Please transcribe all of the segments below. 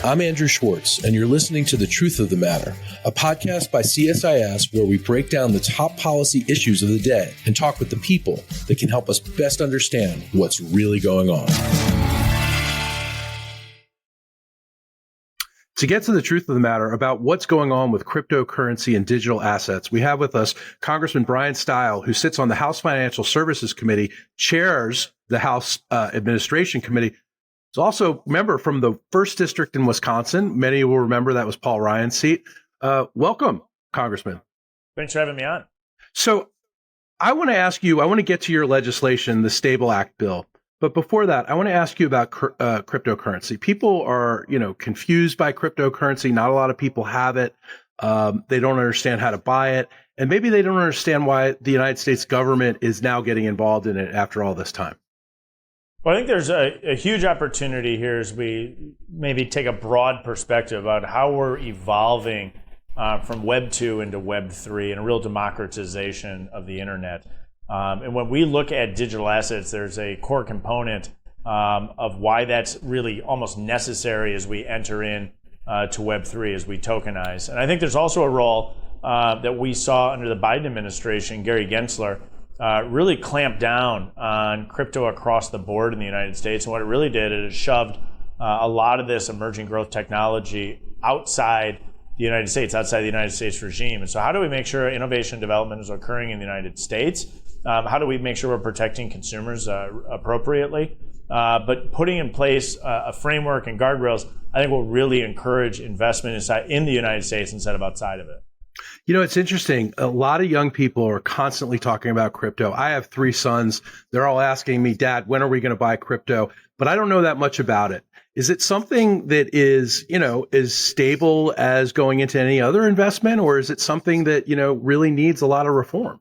I'm Andrew Schwartz, and you're listening to The Truth of the Matter, a podcast by CSIS where we break down the top policy issues of the day and talk with the people that can help us best understand what's really going on. To get to the truth of the matter about what's going on with cryptocurrency and digital assets, we have with us Congressman Bryan Steil, who sits on the House Financial Services Committee, chairs the House Administration Committee. He's also a member from the 1st District in Wisconsin. Many will remember that was Paul Ryan's seat. Welcome, Congressman. Thanks for having me on. So I want to get to your legislation, the Stable Act bill. But before that, I want to ask you about cryptocurrency. People are, confused by cryptocurrency. Not a lot of people have it. They don't understand how to buy it. And maybe they don't understand why the United States government is now getting involved in it after all this time. Well, I think there's a huge opportunity here as we maybe take a broad perspective about how we're evolving from Web 2 into Web 3 and a real democratization of the internet. And when we look at digital assets, there's a core component of why that's really almost necessary as we enter in to Web 3, as we tokenize. And I think there's also a role that we saw under the Biden administration, Gary Gensler, really clamped down on crypto across the board in the United States. And what it really did is it shoved a lot of this emerging growth technology outside the United States, outside the United States regime. And so how do we make sure innovation and development is occurring in the United States? How do we make sure we're protecting consumers appropriately? But putting in place a framework and guardrails, I think will really encourage investment in the United States instead of outside of it. It's interesting. A lot of young people are constantly talking about crypto. I have 3 sons. They're all asking me, Dad, when are we going to buy crypto? But I don't know that much about it. Is it something that is, as stable as going into any other investment, or is it something that, really needs a lot of reform?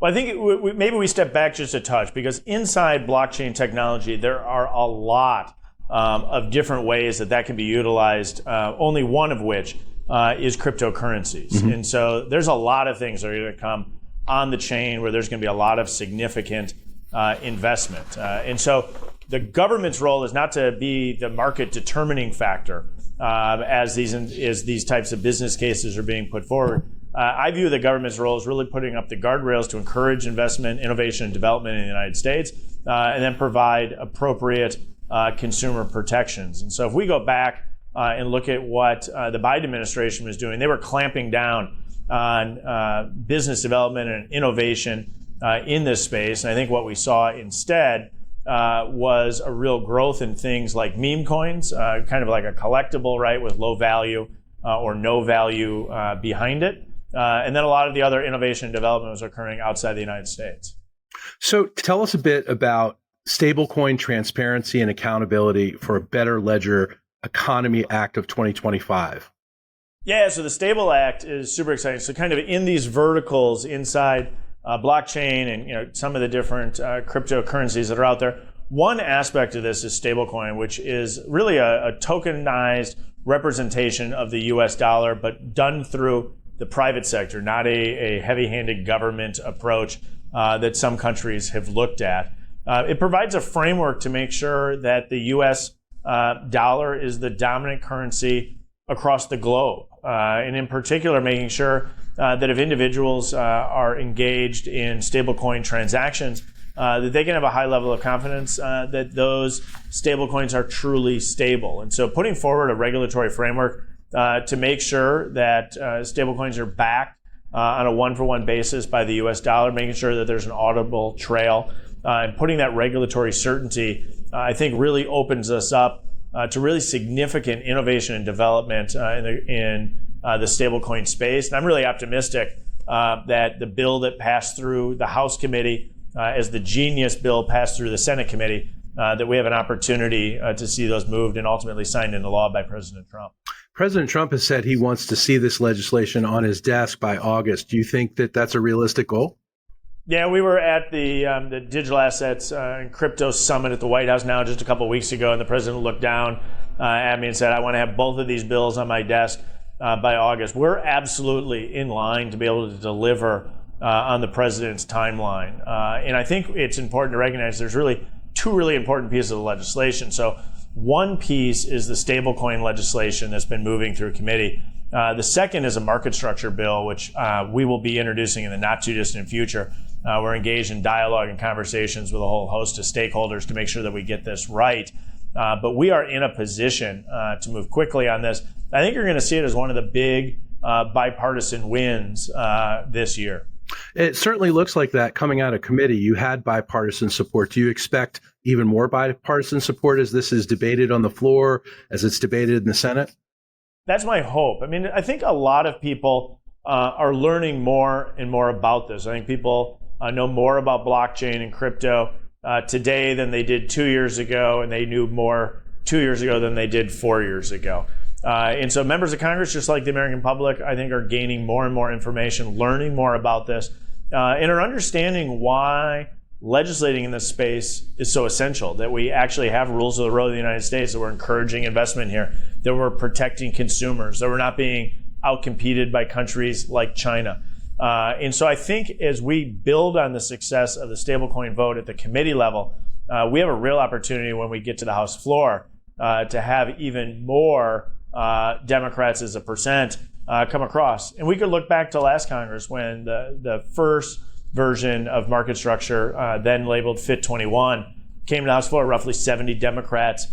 Well, I think maybe we step back just a touch, because inside blockchain technology, there are a lot of different ways that can be utilized, only one of which is cryptocurrencies. Mm-hmm. And so there's a lot of things that are going to come on the chain where there's going to be a lot of significant investment. And so the government's role is not to be the market determining factor as these types of business cases are being put forward. I view the government's role as really putting up the guardrails to encourage investment, innovation, and development in the United States, and then provide appropriate consumer protections. And so if we go back and look at what the Biden administration was doing, they were clamping down on business development and innovation in this space. And I think what we saw instead was a real growth in things like meme coins, kind of like a collectible, right, with low value or no value behind it. And then a lot of the other innovation and development was occurring outside the United States. So tell us a bit about stablecoin transparency and accountability for a Better Ledger Economy Act of 2025. Yeah, so the Stable Act is super exciting. So kind of in these verticals inside blockchain and some of the different cryptocurrencies that are out there, one aspect of this is stablecoin, which is really a tokenized representation of the US dollar, but done through the private sector, not a heavy-handed government approach that some countries have looked at. It provides a framework to make sure that the US dollar is the dominant currency across the globe. And in particular, making sure that if individuals are engaged in stablecoin transactions, that they can have a high level of confidence that those stablecoins are truly stable. And so putting forward a regulatory framework to make sure that stablecoins are backed on a one-for-one basis by the US dollar, making sure that there's an auditable trail, and putting that regulatory certainty, I think really opens us up to really significant innovation and development in the stablecoin space. And I'm really optimistic that the bill that passed through the House committee, as the Genius bill passed through the Senate committee, that we have an opportunity to see those moved and ultimately signed into law by President Trump. President Trump has said he wants to see this legislation on his desk by August. Do you think that that's a realistic goal? Yeah, we were at the Digital Assets and Crypto Summit at the White House now just a couple of weeks ago, and the president looked down at me and said, I want to have both of these bills on my desk by August. We're absolutely in line to be able to deliver on the president's timeline. And I think it's important to recognize there's really two really important pieces of legislation. So One piece is the stablecoin legislation that's been moving through committee. The second is a market structure bill, which we will be introducing in the not too distant future. We're engaged in dialogue and conversations with a whole host of stakeholders to make sure that we get this right. But we are in a position to move quickly on this. I think you're going to see it as one of the big bipartisan wins this year. It certainly looks like that coming out of committee. You had bipartisan support. Do you expect even more bipartisan support as this is debated on the floor, as it's debated in the Senate? That's my hope. I mean, I think a lot of people are learning more and more about this. I think people know more about blockchain and crypto today than they did 2 years ago, and they knew more 2 years ago than they did 4 years ago. And so members of Congress, just like the American public, I think are gaining more and more information, learning more about this, and are understanding why legislating in this space is so essential, that we actually have rules of the road in the United States, that we're encouraging investment here, that we're protecting consumers, that we're not being outcompeted by countries like China. And so I think as we build on the success of the stablecoin vote at the committee level, we have a real opportunity when we get to the House floor to have even more Democrats as a percent come across. And we could look back to last Congress when the first version of market structure, then labeled Fit 21, came to the House floor. Roughly 70 Democrats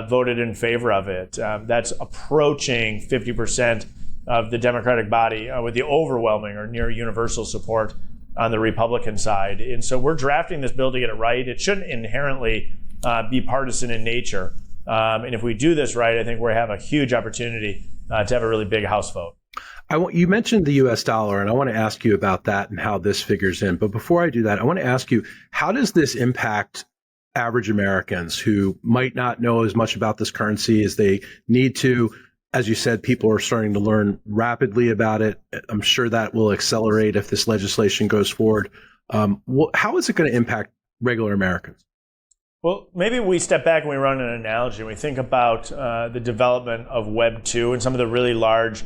voted in favor of it. That's approaching 50% of the Democratic body with the overwhelming or near universal support on the Republican side. And so we're drafting this bill to get it right. It shouldn't inherently be partisan in nature. And if we do this right, I think we have a huge opportunity to have a really big House vote. You mentioned the U.S. dollar, and I want to ask you about that and how this figures in. But before I do that, I want to ask you, how does this impact average Americans who might not know as much about this currency as they need to? As you said, people are starting to learn rapidly about it. I'm sure that will accelerate if this legislation goes forward. How is it going to impact regular Americans? Well, maybe we step back and we run an analogy. We think about the development of Web 2 and some of the really large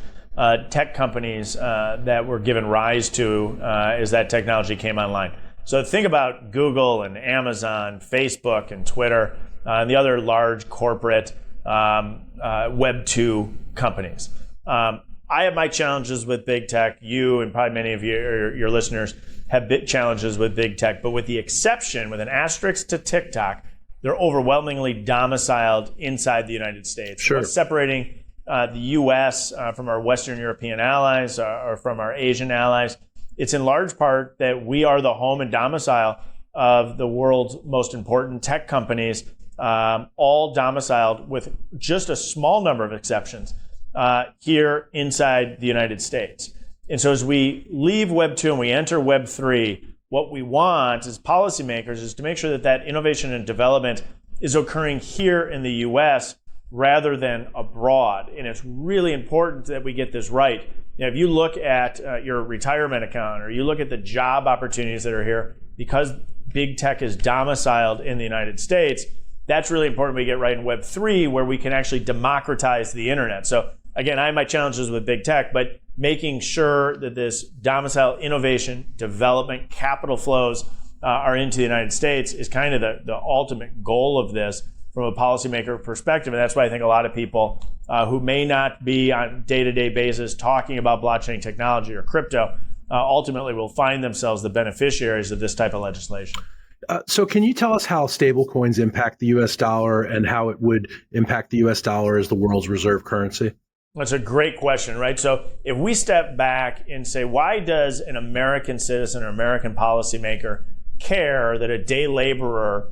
tech companies that were given rise to as that technology came online. So think about Google and Amazon, Facebook and Twitter, and the other large corporate Web 2 companies. I have my challenges with big tech. You and probably many of your listeners have big challenges with big tech, but with the exception, with an asterisk to TikTok, they're overwhelmingly domiciled inside the United States. Sure. What's separating the U.S. From our Western European allies or from our Asian allies, it's in large part that we are the home and domicile of the world's most important tech companies, all domiciled with just a small number of exceptions here inside the United States. And so as we leave Web 2 and we enter Web 3, what we want as policymakers is to make sure that that innovation and development is occurring here in the U.S. rather than abroad. And it's really important that we get this right. You know, if you look at your retirement account or you look at the job opportunities that are here, because big tech is domiciled in the United States, that's really important we get right in Web 3, where we can actually democratize the internet. So again, I have my challenges with big tech, but making sure that this domicile innovation, development, capital flows are into the United States is kind of the ultimate goal of this from a policymaker perspective. And that's why I think a lot of people who may not be on a day-to-day basis talking about blockchain technology or crypto ultimately will find themselves the beneficiaries of this type of legislation. So can you tell us how stablecoins impact the U.S. dollar and how it would impact the U.S. dollar as the world's reserve currency? That's a great question, right? So if we step back and say, why does an American citizen or American policymaker care that a day laborer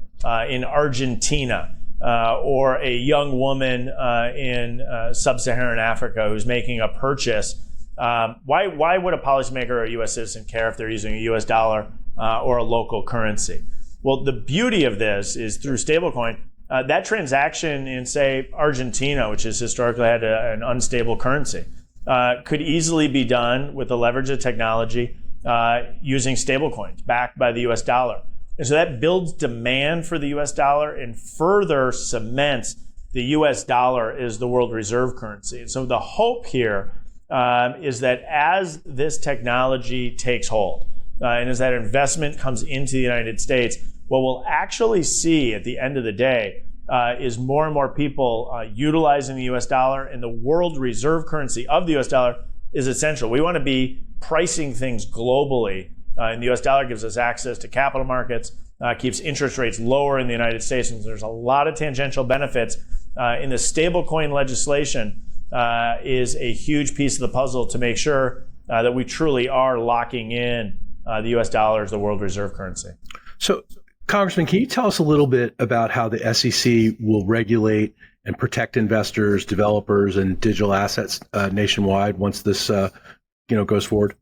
in Argentina or a young woman in sub-Saharan Africa who's making a purchase, why would a policymaker or a U.S. citizen care if they're using a U.S. dollar or a local currency? Well, the beauty of this is through stablecoin, that transaction in, say, Argentina, which has historically had an unstable currency, could easily be done with the leverage of technology using stablecoins backed by the U.S. dollar. And so that builds demand for the U.S. dollar and further cements the U.S. dollar as the world reserve currency. And so the hope here is that as this technology takes hold and as that investment comes into the United States, what we'll actually see at the end of the day is more and more people utilizing the US dollar, and the world reserve currency of the US dollar is essential. We want to be pricing things globally, and the US dollar gives us access to capital markets, keeps interest rates lower in the United States, and there's a lot of tangential benefits. In the stablecoin legislation is a huge piece of the puzzle to make sure that we truly are locking in the US dollar as the world reserve currency. So, Congressman, can you tell us a little bit about how the SEC will regulate and protect investors, developers, and digital assets nationwide once this goes forward?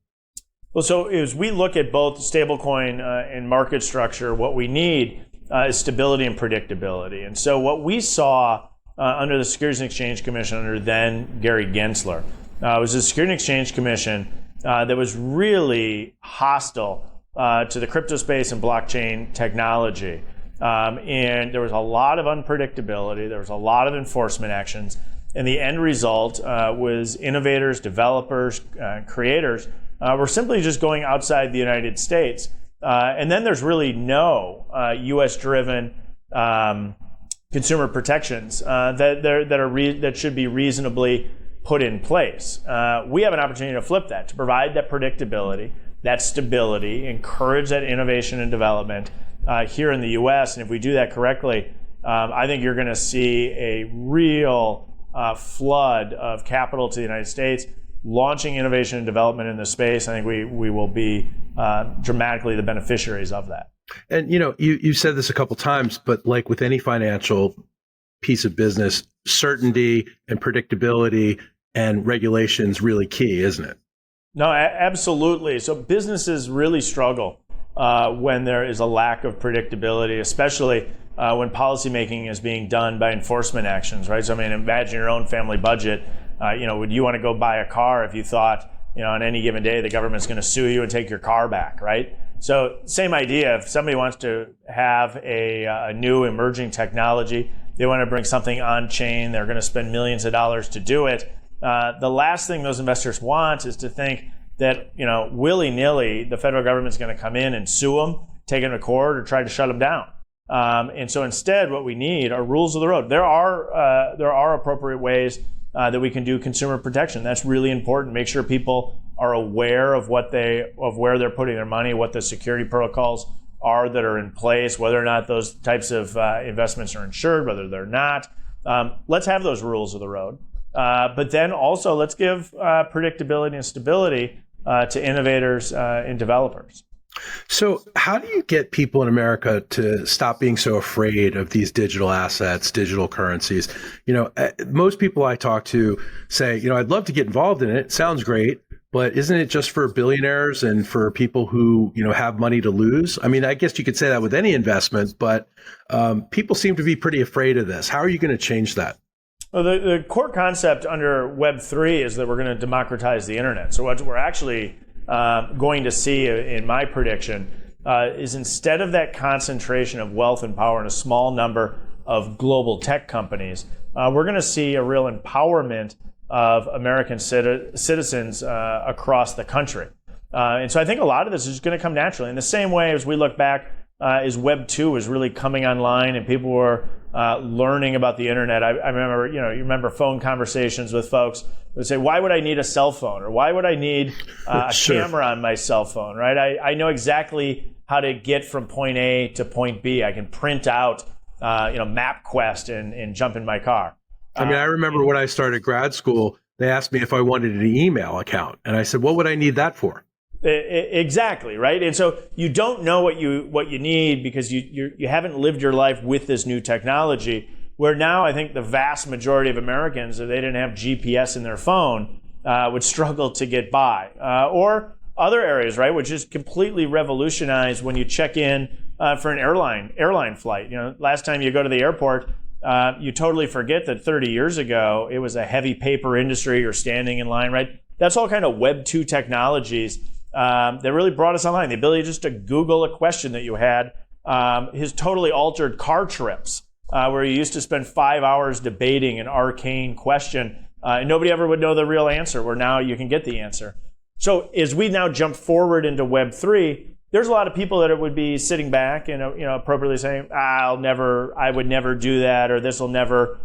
Well, so as we look at both stablecoin and market structure, what we need is stability and predictability. And so what we saw under the Securities and Exchange Commission under then Gary Gensler was a Securities and Exchange Commission that was really hostile to the crypto space and blockchain technology. And there was a lot of unpredictability. There was a lot of enforcement actions. And the end result was innovators, developers, creators were simply just going outside the United States. And then there's really no U.S.-driven consumer protections that should be reasonably put in place. We have an opportunity to flip that, to provide that predictability, that stability, encourage that innovation and development here in the U.S. And if we do that correctly, I think you're going to see a real flood of capital to the United States, launching innovation and development in the space. I think we will be dramatically the beneficiaries of that. And, you said this a couple times, but like with any financial piece of business, certainty and predictability and regulation's really key, isn't it? No, absolutely. So businesses really struggle when there is a lack of predictability, especially when policymaking is being done by enforcement actions, right? So, imagine your own family budget. Would you want to go buy a car if you thought, on any given day the government's going to sue you and take your car back, right? So, same idea. If somebody wants to have a new emerging technology, they want to bring something on chain, they're going to spend millions of dollars to do it. The last thing those investors want is to think that, willy-nilly, the federal government's going to come in and sue them, take them to court, or try to shut them down. And so instead, what we need are rules of the road. There are appropriate ways that we can do consumer protection. That's really important. Make sure people are aware of where they're putting their money, what the security protocols are that are in place, whether or not those types of investments are insured, whether they're not. Let's have those rules of the road. But then also let's give predictability and stability to innovators and developers. So how do you get people in America to stop being so afraid of these digital assets, digital currencies? Most people I talk to say, I'd love to get involved in it. It sounds great, but isn't it just for billionaires and for people who, have money to lose? I guess you could say that with any investment, but people seem to be pretty afraid of this. How are you going to change that? Well, the core concept under Web3 is that we're going to democratize the internet. So what we're actually going to see, in my prediction, is instead of that concentration of wealth and power in a small number of global tech companies, we're going to see a real empowerment of American citizens across the country. And so I think a lot of this is going to come naturally. In the same way as we look back, as Web 2 was really coming online and people were learning about the internet. I remember, you remember phone conversations with folks who would say, why would I need a cell phone? Or why would I need a camera on my cell phone, right? I know exactly how to get from point A to point B. I can print out, MapQuest and jump in my car. I remember when I started grad school, they asked me if I wanted an email account. And I said, what would I need that for? Exactly, right? And so you don't know what you need because you haven't lived your life with this new technology, where now I think the vast majority of Americans, if they didn't have GPS in their phone, would struggle to get by. Or other areas, right, which is completely revolutionized when you check in for an airline flight. Last time you go to the airport, you totally forget that 30 years ago, it was a heavy paper industry. You're standing in line, right? That's all kind of Web 2 technologies that really brought us online. The ability just to Google a question that you had has totally altered car trips, where you used to spend 5 hours debating an arcane question, and nobody ever would know the real answer, where now you can get the answer. So as we now jump forward into Web 3, there's a lot of people that would be sitting back and appropriately saying, I would never do that, or this will never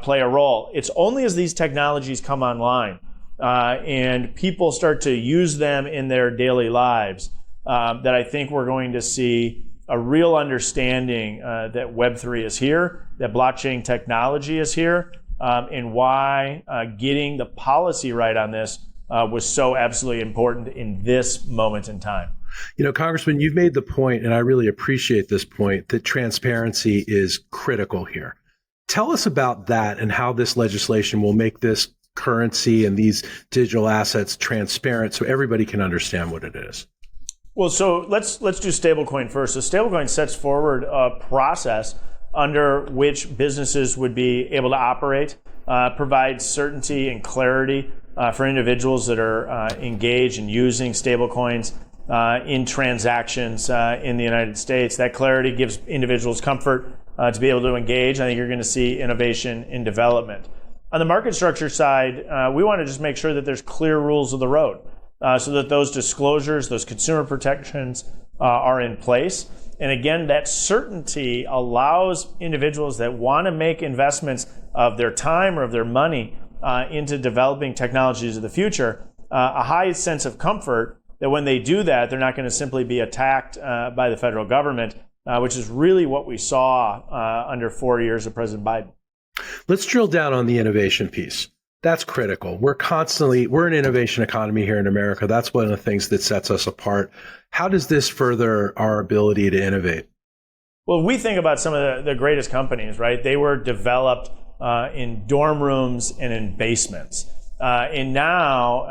play a role. It's only as these technologies come online and people start to use them in their daily lives that I think we're going to see a real understanding that Web3 is here, that blockchain technology is here, and why getting the policy right on this was so absolutely important in this moment in time. Congressman, you've made the point, and I really appreciate this point, that transparency is critical here. Tell us about that and how this legislation will make this currency and these digital assets transparent so everybody can understand what it is. Well, so let's do stablecoin first. So stablecoin sets forward a process under which businesses would be able to operate, provide certainty and clarity for individuals that are engaged in using stablecoins in transactions in the United States. That clarity gives individuals comfort to be able to engage. I think you're going to see innovation in development. On the market structure side, we want to just make sure that there's clear rules of the road so that those disclosures, those consumer protections are in place. And again, that certainty allows individuals that want to make investments of their time or of their money into developing technologies of the future, a high sense of comfort that when they do that, they're not going to simply be attacked by the federal government, which is really what we saw under 4 years of President Biden. Let's drill down on the innovation piece. That's critical. We're an innovation economy here in America. That's one of the things that sets us apart. How does this further our ability to innovate? Well, we think about some of the greatest companies, right? They were developed in dorm rooms and in basements. And now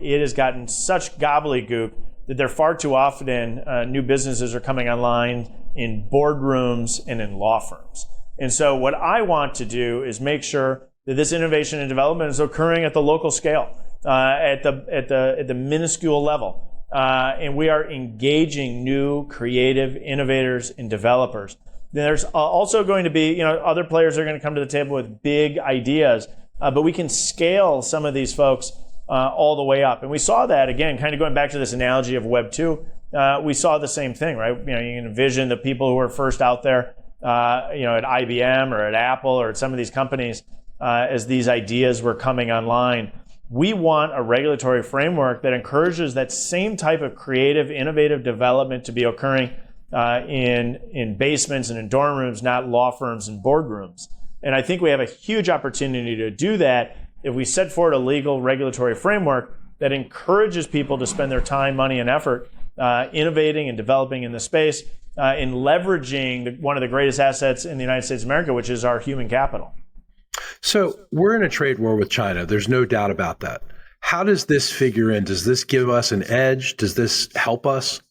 it has gotten such gobbledygook that they're far too often new businesses are coming online in boardrooms and in law firms. And so what I want to do is make sure that this innovation and development is occurring at the local scale, at the minuscule level. And we are engaging new creative innovators and developers. There's also going to be, other players are going to come to the table with big ideas, but we can scale some of these folks all the way up. And we saw that, again, kind of going back to this analogy of Web 2, we saw the same thing, right? You can envision the people who were first out there, at IBM or at Apple or at some of these companies as these ideas were coming online. We want a regulatory framework that encourages that same type of creative, innovative development to be occurring in basements and in dorm rooms, not law firms and boardrooms. And I think we have a huge opportunity to do that if we set forward a legal regulatory framework that encourages people to spend their time, money, and effort innovating and developing in the space, in leveraging one of the greatest assets in the United States of America, which is our human capital. So we're in a trade war with China. There's no doubt about that. How does this figure in? Does this give us an edge? Does this help us?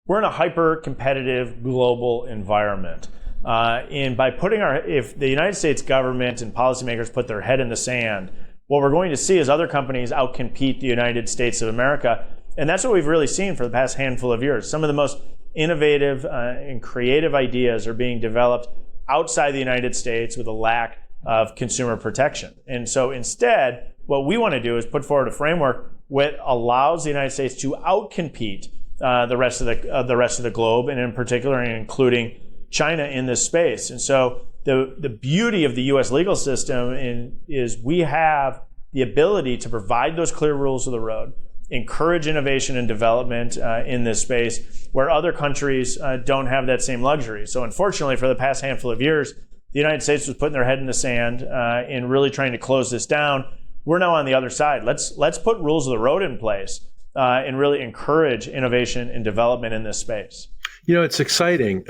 We're in a hyper-competitive global environment. And by if the United States government and policymakers put their head in the sand, what we're going to see is other companies outcompete the United States of America. And that's what we've really seen for the past handful of years. Some of the most innovative and creative ideas are being developed outside the United States with a lack of consumer protection. And so instead, what we want to do is put forward a framework that allows the United States to outcompete the rest of the globe, and in particular, including China in this space. And so the beauty of the U.S. legal system is we have the ability to provide those clear rules of the road, encourage innovation and development in this space where other countries don't have that same luxury. So unfortunately, for the past handful of years, the United States was putting their head in the sand and really trying to close this down. We're now on the other side. Let's put rules of the road in place and really encourage innovation and development in this space. It's exciting,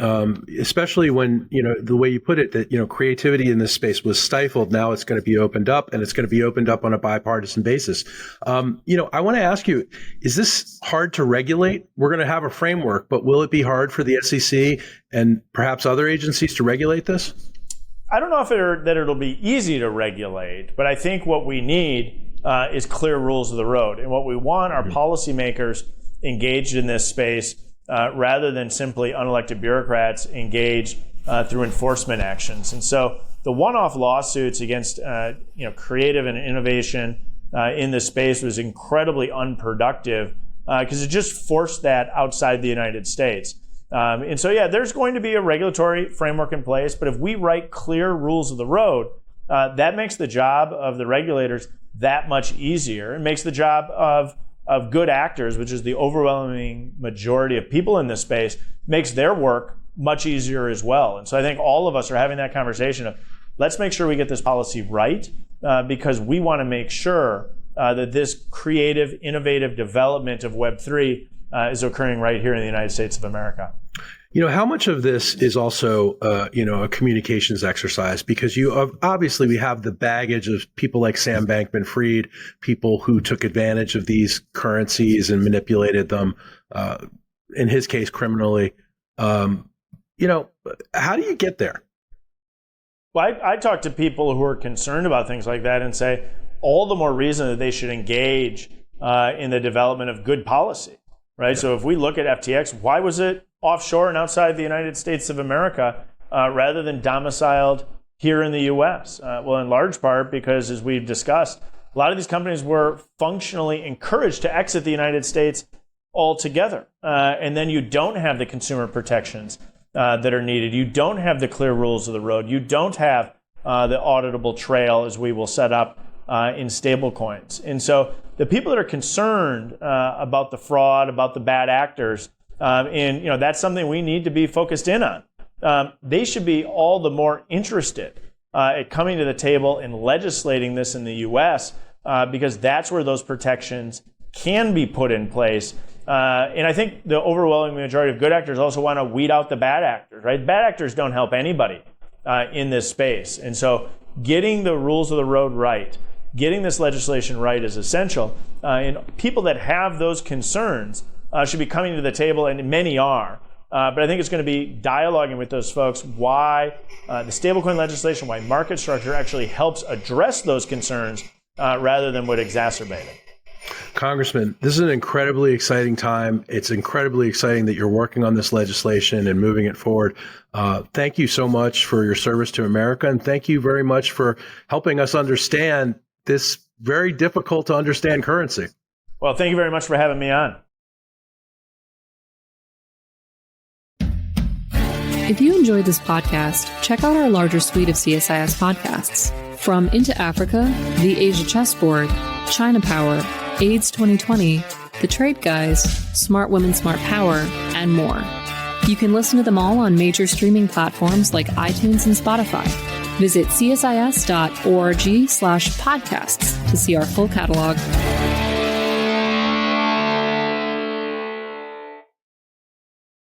especially when, the way you put it, that, creativity in this space was stifled. Now it's going to be opened up, and it's going to be opened up on a bipartisan basis. I want to ask you, is this hard to regulate? We're going to have a framework, but will it be hard for the SEC and perhaps other agencies to regulate this? I don't know if that it'll be easy to regulate, but I think what we need is clear rules of the road. And what we want are policymakers engaged in this space rather than simply unelected bureaucrats engaged through enforcement actions. And so the one-off lawsuits against creative and innovation in this space was incredibly unproductive because it just forced that outside the United States. And so, there's going to be a regulatory framework in place, but if we write clear rules of the road, that makes the job of the regulators that much easier. It makes the job of good actors, which is the overwhelming majority of people in this space, makes their work much easier as well. And so I think all of us are having that conversation of, let's make sure we get this policy right, because we want to make sure that this creative, innovative development of Web3 is occurring right here in the United States of America. How much of this is also, a communications exercise? Because obviously we have the baggage of people like Sam Bankman-Fried, people who took advantage of these currencies and manipulated them, in his case, criminally. How do you get there? Well, I talk to people who are concerned about things like that and say, all the more reason that they should engage in the development of good policy, right? Yeah. So if we look at FTX, why was it offshore and outside the United States of America rather than domiciled here in the U.S.? Well, in large part because, as we've discussed, a lot of these companies were functionally encouraged to exit the United States altogether. And then you don't have the consumer protections that are needed. You don't have the clear rules of the road. You don't have the auditable trail, as we will set up in stablecoins. And so the people that are concerned about the fraud, about the bad actors, and that's something we need to be focused in on. They should be all the more interested at coming to the table and legislating this in the U.S. Because that's where those protections can be put in place. And I think the overwhelming majority of good actors also want to weed out the bad actors, right? Bad actors don't help anybody in this space. And so getting the rules of the road right, getting this legislation right is essential. And people that have those concerns should be coming to the table, and many are. But I think it's going to be dialoguing with those folks why the stablecoin legislation, why market structure actually helps address those concerns rather than would exacerbate it. Congressman, this is an incredibly exciting time. It's incredibly exciting that you're working on this legislation and moving it forward. Thank you so much for your service to America, and thank you very much for helping us understand this very difficult to understand currency. Well, thank you very much for having me on. If you enjoyed this podcast, check out our larger suite of CSIS podcasts. From Into Africa, The Asia Chessboard, China Power, AIDS 2020, The Trade Guys, Smart Women, Smart Power, and more. You can listen to them all on major streaming platforms like iTunes and Spotify. Visit csis.org/podcasts to see our full catalog.